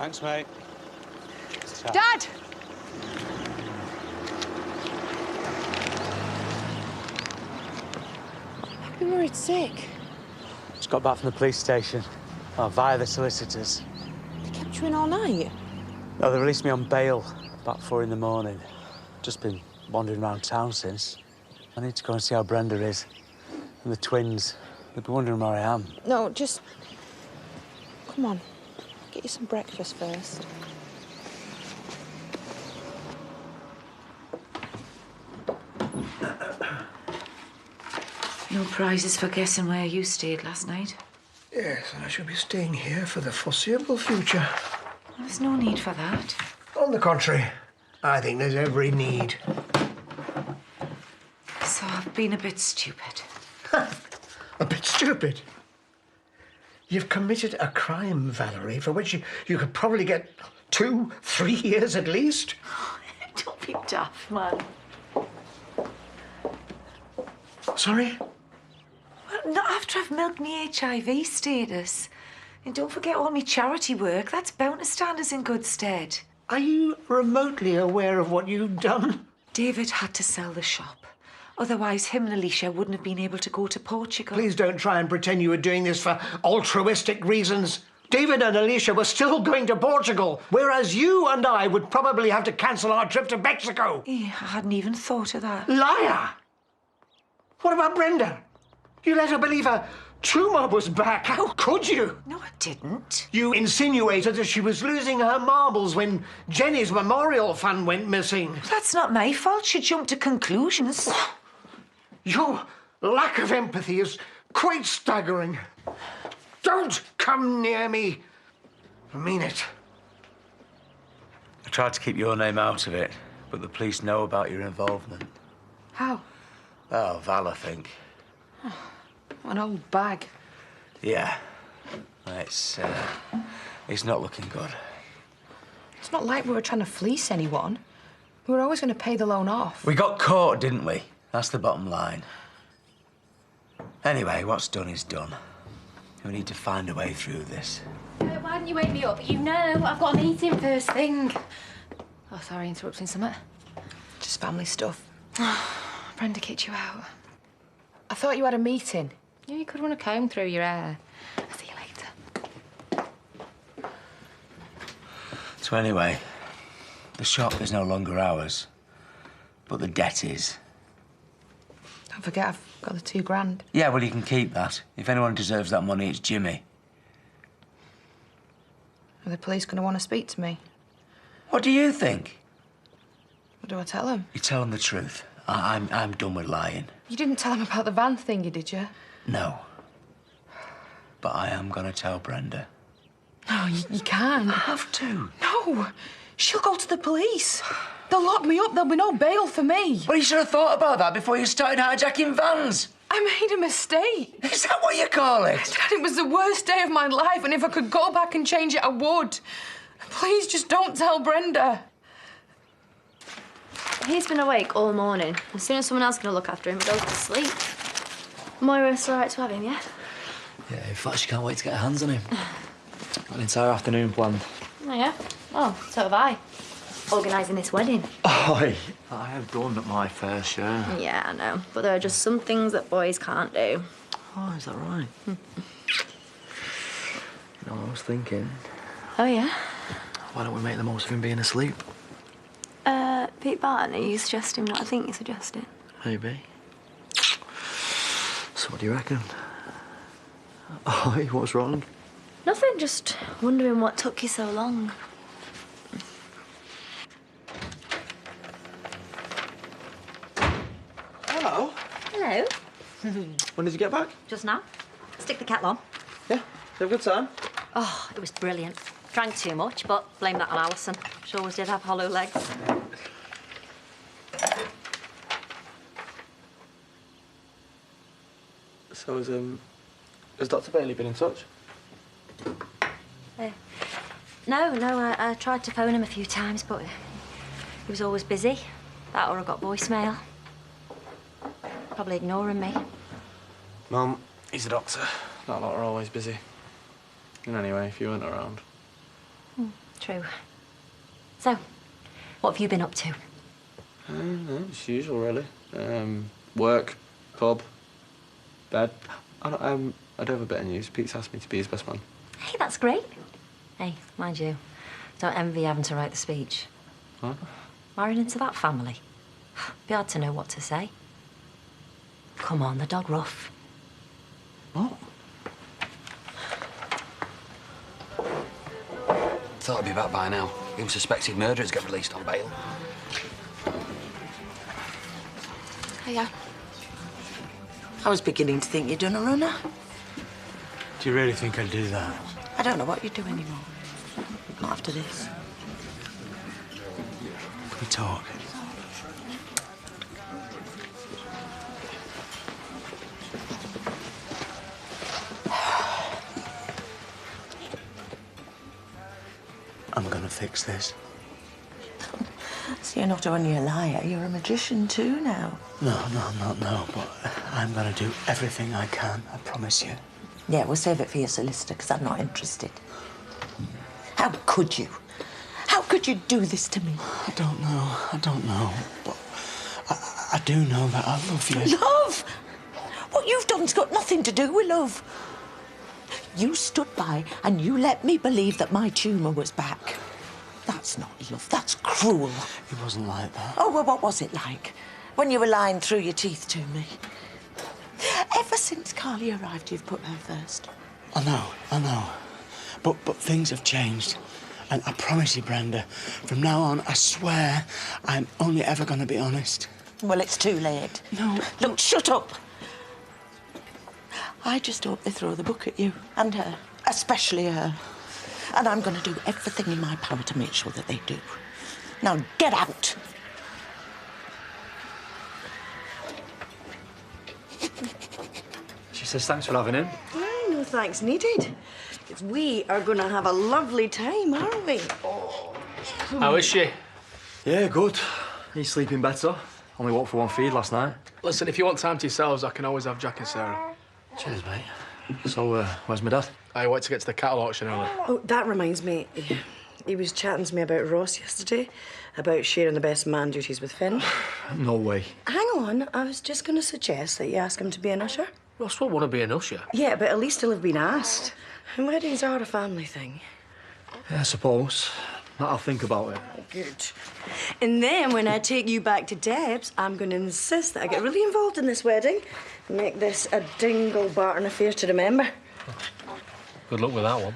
Thanks, mate. Dad! I've been worried sick. Just got back from the police station. Oh, via the solicitors. They kept you in all night? No, they released me on bail about 4 in the morning. Just been wandering around town since. I need to go and see how Brenda is. And the twins. They'll be wondering where I am. No, just... Come on. Get you some breakfast first. No prizes for guessing where you stayed last night? Yes, I shall be staying here for the foreseeable future. There's no need for that. On the contrary, I think there's every need. So I've been a bit stupid. A bit stupid? You've committed a crime, Valerie, for which you could probably get 2, 3 years at least. Don't be daft, man. Sorry? Well, not after I've milked me HIV status. And don't forget all me charity work. That's bound to stand us in good stead. Are you remotely aware of what you've done? David had to sell the shop. Otherwise, him and Alicia wouldn't have been able to go to Portugal. Please don't try and pretend you were doing this for altruistic reasons. David and Alicia were still going to Portugal, whereas you and I would probably have to cancel our trip to Mexico. Yeah, I hadn't even thought of that. Liar! What about Brenda? You let her believe her tumour was back. How could you? No, I didn't. You insinuated that she was losing her marbles when Jenny's memorial fund went missing. That's not my fault. She jumped to conclusions. Your lack of empathy is quite staggering. Don't come near me. I mean it. I tried to keep your name out of it, but the police know about your involvement. How? Oh, Val, I think. An old bag. Yeah. It's not looking good. It's not like we were trying to fleece anyone. We were always going to pay the loan off. We got caught, didn't we? That's the bottom line. Anyway, what's done is done. We need to find a way through this. Why didn't you wake me up? You know I've got a meeting first thing. Oh, sorry, interrupting something. Just family stuff. Brenda kicked you out. I thought you had a meeting. Yeah, you could run a comb through your hair. I'll see you later. So anyway, the shop is no longer ours, but the debt is. Don't forget, I've got the £2,000. Yeah, well, you can keep that. If anyone deserves that money, it's Jimmy. Are the police going to want to speak to me? What do you think? What do I tell them? You tell them the truth. I'm done with lying. You didn't tell them about the van thingy, did you? No. But I am going to tell Brenda. No, you can't. I have to. No, she'll go to the police. They'll lock me up. There'll be no bail for me. Well, you should have thought about that before you started hijacking vans. I made a mistake. Is that what you call it? Dad, it was the worst day of my life, and if I could go back and change it, I would. Please, just don't tell Brenda. He's been awake all morning. As soon as someone else is going to look after him, he goes to sleep. Moira, it's all right to have him, yeah? Yeah, in fact, she can't wait to get her hands on him. Got an entire afternoon planned. Oh, yeah? Oh, so have I. Organising this wedding. Oh, I have done my fair share. Yeah, I know. But there are just some things that boys can't do. Oh, is that right? You know, I was thinking, Oh, yeah? why don't we make the most of him being asleep? Pete Barton, are you suggesting what I think you're suggesting? Maybe. So what do you reckon? Oh, what's wrong? Nothing, just wondering what took you so long. Hello. Hello. When did you get back? Just now. Stick the kettle on. Yeah. Did you have a good time? Oh, it was brilliant. Drank too much, but blame that on Alison. She always did have hollow legs. So has Dr. Bailey been in touch? No, I tried to phone him a few times, but he was always busy. That or I got voicemail. Probably ignoring me. Mum, he's a doctor. That lot are always busy. And anyway, if you weren't around. True. So, what have you been up to? No, it's usual, really. Work, pub, bed. I do have a bit of news. Pete's asked me to be his best man. Hey, that's great. Hey, mind you, don't envy having to write the speech. What? Marrying into that family. Be hard to know what to say. Come on, the dog rough. What? Thought I'd be back by now. Even suspected murderers get released on bail. Hiya. I was beginning to think you'd done a runner. Do you really think I'd do that? I don't know what you'd do anymore. Not after this. Can we talk? I'm gonna fix this. So you're not only a liar, you're a magician too now. No, but I'm gonna do everything I can, I promise you. Yeah, we'll save it for your solicitor, because I'm not interested. How could you? How could you do this to me? I don't know, but I do know that I love you. Love? What you've done's got nothing to do with love. You stood by and you let me believe that my tumour was back. That's not love, that's cruel. It wasn't like that. Oh, well, what was it like when you were lying through your teeth to me? Ever since Carly arrived, you've put her first. I know. But things have changed. And I promise you, Brenda, from now on, I swear, I'm only ever going to be honest. Well, it's too late. No. Look, shut up. I just hope they throw the book at you and her, especially her. And I'm going to do everything in my power to make sure that they do. Now, get out. She says thanks for having him. No thanks needed. Because we are going to have a lovely time, aren't we? How is she? Yeah, good. He's sleeping better. Only walked for one feed last night. Listen, if you want time to yourselves, I can always have Jack and Sarah. Cheers, mate. So, where's my dad? I went to get to the cattle auction early. Oh, that reminds me. He was chatting to me about Ross yesterday, about sharing the best man duties with Finn. No way. Hang on, I was just going to suggest that you ask him to be an usher. Ross won't want to be an usher. Yeah, but at least he'll have been asked. And weddings are a family thing. Yeah, I suppose. I'll think about it. Good. And then when I take you back to Deb's, I'm going to insist that I get really involved in this wedding. Make this a dingle Barton affair to remember. Good luck with that one.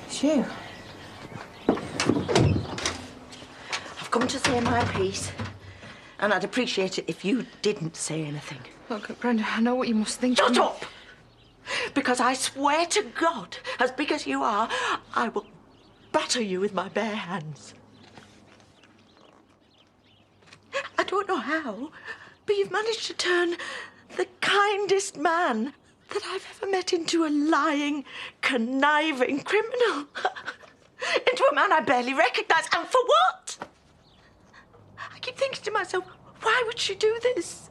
It's you. I've come to say my piece, and I'd appreciate it if you didn't say anything. Look, Brenda, I know what you must think. Shut up! Because I swear to God, as big as you are, I will batter you with my bare hands. I don't know how, but you've managed to turn the kindest man that I've ever met into a lying, conniving criminal. Into a man I barely recognise. And for what? I keep thinking to myself, why would she do this?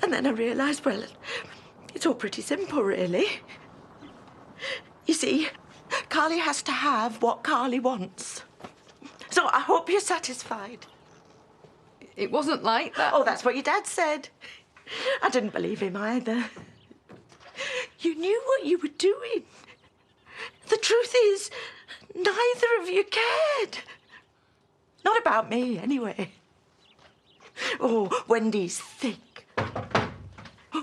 And then I realised, well, it's all pretty simple, really. You see, Carly has to have what Carly wants. So I hope you're satisfied. It wasn't like that. Oh, that's what your dad said. I didn't believe him either. You knew what you were doing. The truth is, neither of you cared. Not about me, anyway. Oh, Wendy's thick.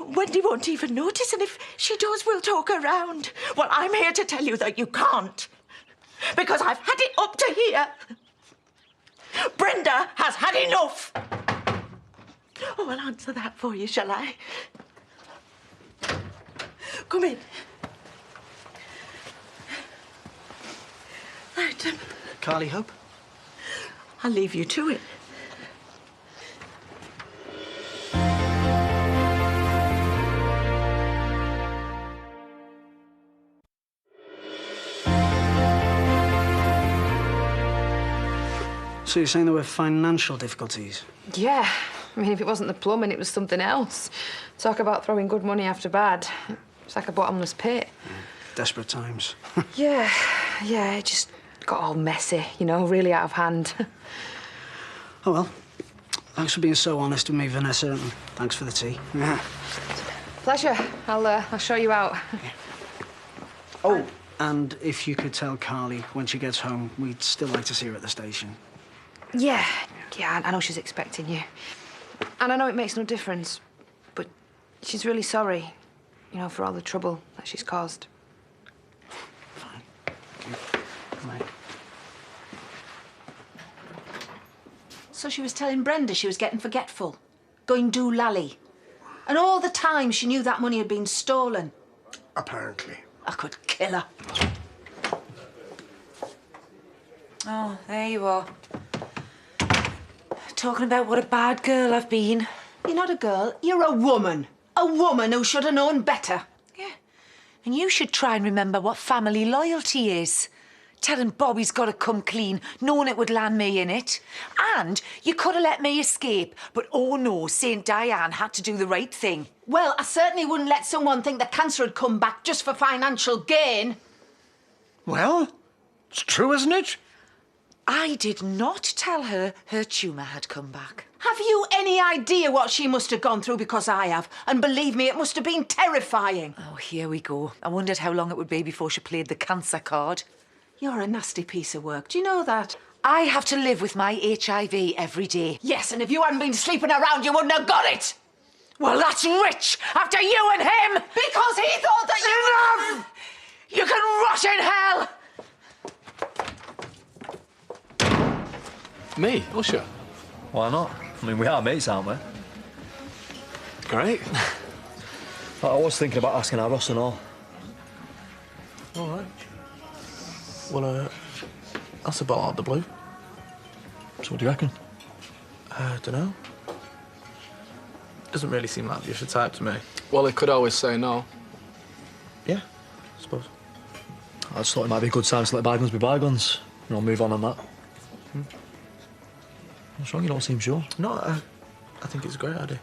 Wendy won't even notice, and if she does, we'll talk around. Well, I'm here to tell you that you can't. Because I've had it up to here. Brenda has had enough. Oh, I'll answer that for you, shall I? Come in. Right, Carly Hope? I'll leave you to it. So you're saying there were financial difficulties? Yeah. I mean, if it wasn't the plumbing, it was something else. Talk about throwing good money after bad. It's like a bottomless pit. Desperate times. Yeah, it just got all messy, you know, really out of hand. Oh, well. Thanks for being so honest with me, Vanessa, and thanks for the tea. Yeah. Pleasure. I'll show you out. Oh, and if you could tell Carly when she gets home, we'd still like to see her at the station. Yeah, I know she's expecting you. And I know it makes no difference, but she's really sorry, you know, for all the trouble that she's caused. Fine. Thank you. Come on. So she was telling Brenda she was getting forgetful, going doolally. And all the time she knew that money had been stolen. Apparently. I could kill her. Oh, there you are. Talking about what a bad girl I've been. You're not a girl, you're a woman. A woman who should have known better. Yeah. And you should try and remember what family loyalty is. Telling Bobby's got to come clean, knowing it would land me in it. And you could have let me escape, but oh no, St. Diane had to do the right thing. Well, I certainly wouldn't let someone think the cancer had come back just for financial gain. Well, it's true, isn't it? I did not tell her her tumour had come back. Have you any idea what she must have gone through? Because I have. And believe me, it must have been terrifying. Oh, here we go. I wondered how long it would be before she played the cancer card. You're a nasty piece of work. Do you know that? I have to live with my HIV every day. Yes, and if you hadn't been sleeping around, you wouldn't have got it. Well, that's rich after you and him. Because he thought that Enough! You can rot in hell! Me? Usher? Why not? I mean, we are mates, aren't we? Great. I was thinking about asking our Ross and all. All right. Well, that's about out of the blue. So what do you reckon? Dunno. Doesn't really seem like the Usher type to me. Well, he could always say no. Yeah, I suppose. I just thought it might be a good time to let bygones be bygones. You know, move on that. What's wrong? You don't seem sure. No, I think it's a great idea.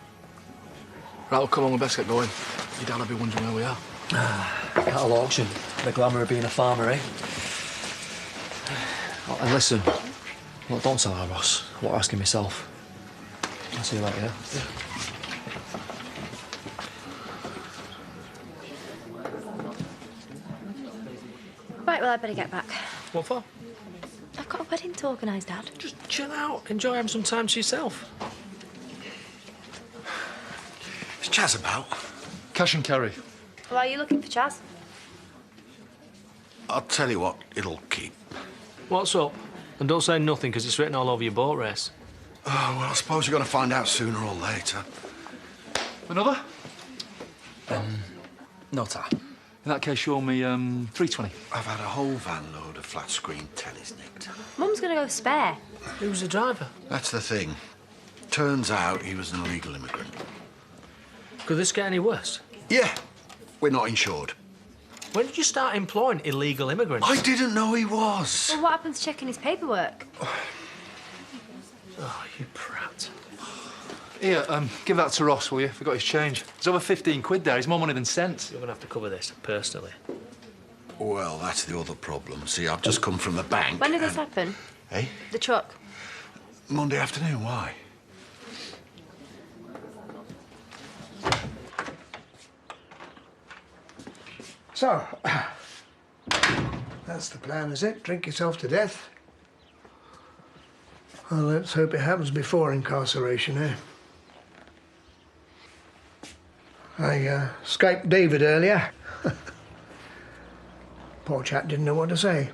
Right, well, come on, we best get going. Your dad will be wondering where we are. Cattle auction. The glamour of being a farmer, eh? Oh, and listen, look, don't tell her, Ross. What I'm asking myself. I'll see you later, yeah? Right, well, I better get back. What for? I've got a wedding to organise, Dad. Just chill out. Enjoy having some time to yourself. Is Chaz about? Cash and carry. Well, are you looking for Chaz? I'll tell you what, it'll keep. What's up? And don't say nothing, because it's written all over your boat race. Oh, well, I suppose you're going to find out sooner or later. Another? No time. In that case, you owe me 320. I've had a whole van load of flat-screen tellies nicked. Mum's going to go spare. Who's the driver? That's the thing. Turns out he was an illegal immigrant. Could this get any worse? Yeah, we're not insured. When did you start employing illegal immigrants? I didn't know he was. Well, what happens to checking his paperwork? Oh, you prat. Here, give that to Ross, will you? Forgot his change. There's over 15 quid there. He's more money than sense. You're going to have to cover this personally. Well, that's the other problem. See, I've just come from the bank. When did this happen? Eh? The truck? Monday afternoon, why? So, that's the plan, is it? Drink yourself to death? Well, let's hope it happens before incarceration, eh? I Skyped David earlier. Poor chap didn't know what to say.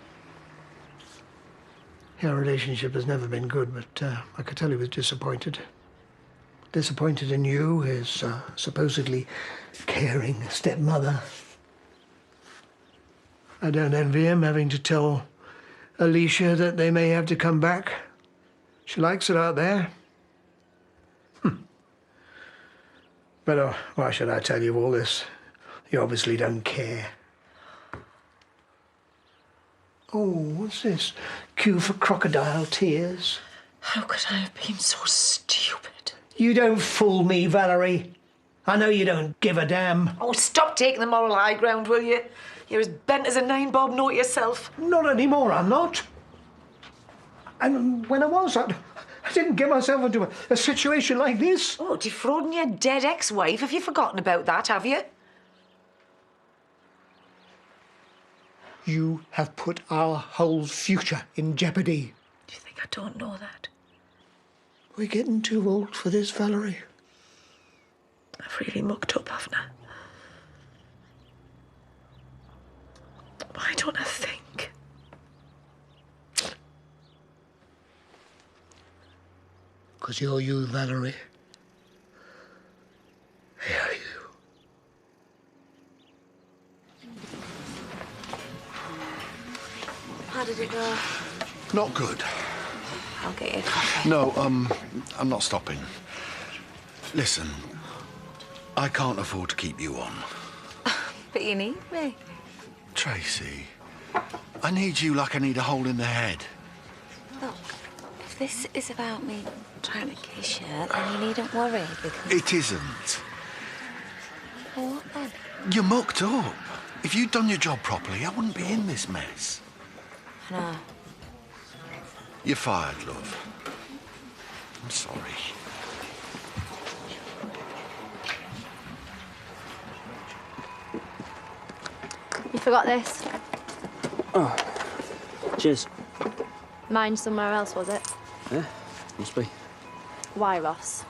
Our relationship has never been good, but I could tell he was disappointed. Disappointed in you, his supposedly caring stepmother. I don't envy him having to tell Alicia that they may have to come back. She likes it out there. But why should I tell you all this? You obviously don't care. Oh, what's this? Cue for crocodile tears? How could I have been so stupid? You don't fool me, Valerie. I know you don't give a damn. Oh, stop taking the moral high ground, will you? You're as bent as a nine-bob note yourself. Not anymore, I'm not. And when I was, I didn't get myself into a situation like this. Oh, defrauding your dead ex-wife. Have you forgotten about that, have you? You have put our whole future in jeopardy. Do you think I don't know that? We're getting too old for this, Valerie. I've really mucked up, haven't I? Why don't I think? Because you're you, Valerie. You're you. How did it go? Not good. I'll get you a coffee. No, I'm not stopping. Listen, I can't afford to keep you on. But you need me. Tracy, I need you like I need a hole in the head. Look, if this is about me trying to kiss you, then you needn't worry because... It isn't. Well, what then? You're mucked up. If you'd done your job properly, I wouldn't be in this mess. I know. You're fired, love. I'm sorry. You forgot this. Oh, cheers. Mine somewhere else, was it? Yeah, must be. Why, Ross?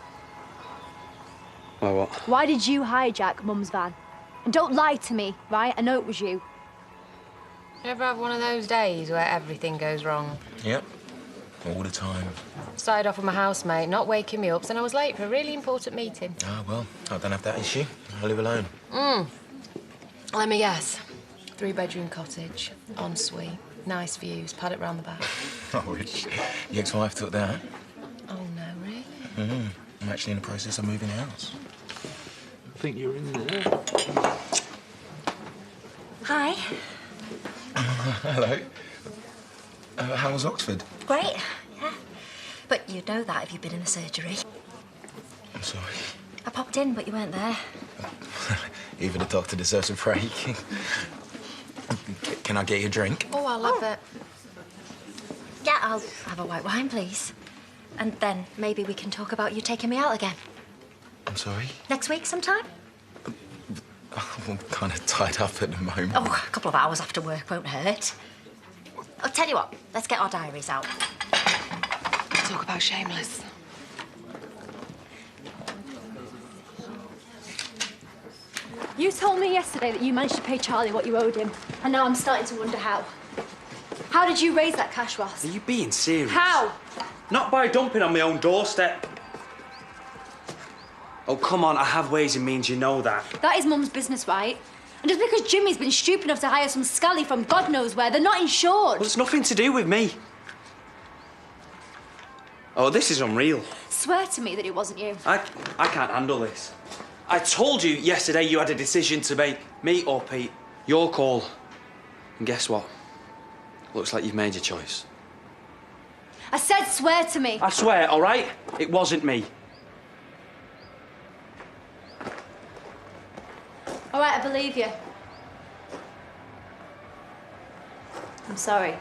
Why what? Why did you hijack Mum's van? And don't lie to me, right? I know it was you. You ever have one of those days where everything goes wrong? Yep. All the time. Started off with my housemate not waking me up, so I was late for a really important meeting. Ah, well, I don't have that issue. I live alone. Let me guess. 3-bedroom cottage, ensuite, nice views, paddock round the back. Oh, really? Your ex-wife took that? Oh, no, really? I'm actually in the process of moving house. I think you're in there. Hi. Hello. How was Oxford? Great, yeah. But you'd know that if you'd been in the surgery. I'm sorry. I popped in, but you weren't there. Even the doctor deserves a break. Can I get you a drink? Oh, I love it. Yeah, I'll have a white wine, please. And then maybe we can talk about you taking me out again. I'm sorry? Next week sometime? I'm kind of tied up at the moment. Oh, a couple of hours after work won't hurt. I'll tell you what, let's get our diaries out. Talk about Shameless. You told me yesterday that you managed to pay Charlie what you owed him, and now I'm starting to wonder how. How did you raise that cash, Ross? Are you being serious? How? Not by dumping on my own doorstep. Oh, come on, I have ways and means, you know that. That is Mum's business, right? And just because Jimmy's been stupid enough to hire some scally from God knows where, they're not insured. Well, it's nothing to do with me. Oh, this is unreal. Swear to me that it wasn't you. I can't handle this. I told you yesterday you had a decision to make. Me or Pete. Your call. And guess what? Looks like you've made your choice. I said swear to me. I swear, all right? It wasn't me. All right, I believe you. I'm sorry.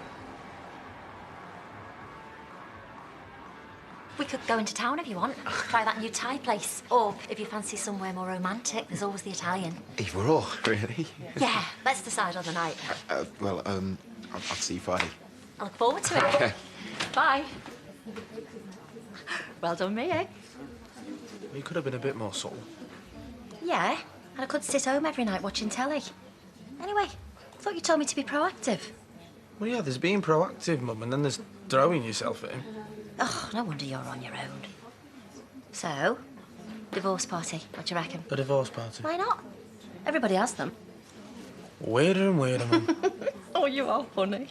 We could go into town if you want. Try that new Thai place. Or if you fancy somewhere more romantic, there's always the Italian. Either or, really. Yeah, let's decide on the night. I'll see you Friday. I look forward to it. Okay. Bye. Well done, me, eh? You could have been a bit more subtle. Yeah, and I could sit home every night watching telly. Anyway, I thought you told me to be proactive. Well, yeah, there's being proactive, Mum, and then there's throwing yourself at him. Oh, no wonder you're on your own. So, divorce party, what do you reckon? A divorce party. Why not? Everybody has them. Weirder and weirder, Mum. Oh, you are funny.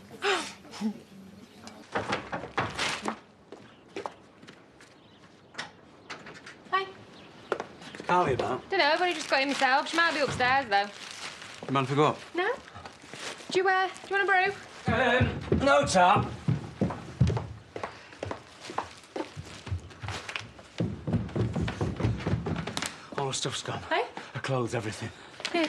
Hi. Can't be about. Dunno, I've only just got in myself. She might be upstairs, though. You man forgot? No? Do you want a brew? No tap. All the stuff's gone. Hey? Her clothes, everything. Here.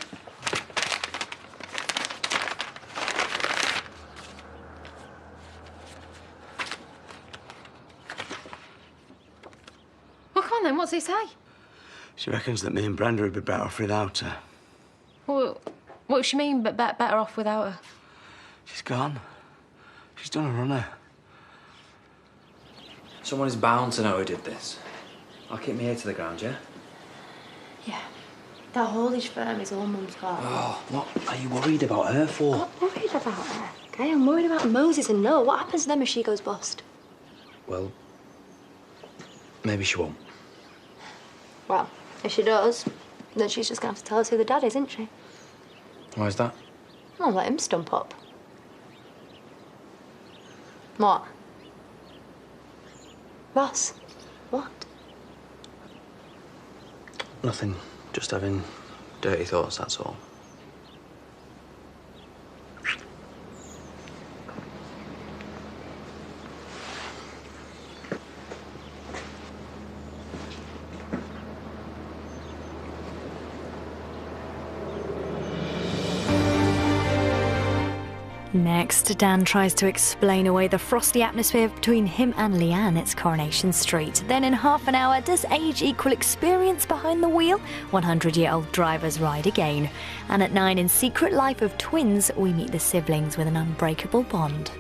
Well, come on then, what's he say? She reckons that me and Brenda would be better off without her. Well, what does she mean, but better off without her? She's gone. She's done a runner. Someone is bound to know who did this. I'll keep my ear to the ground, yeah? Yeah. That haulage firm is all Mum's car. Oh, what are you worried about her for? I'm not worried about her, okay? I'm worried about Moses and Noah. What happens to them if she goes bust? Well, maybe she won't. Well, if she does, then she's just going to have to tell us who the dad is, isn't she? Why is that? I'll let him stump up. What? Ross, what? Nothing. Just having dirty thoughts, that's all. Next, Dan tries to explain away the frosty atmosphere between him and Leanne at Coronation Street. Then in half an hour, does age equal experience behind the wheel? 100-year-old drivers ride again. And at 9, in Secret Life of Twins, we meet the siblings with an unbreakable bond.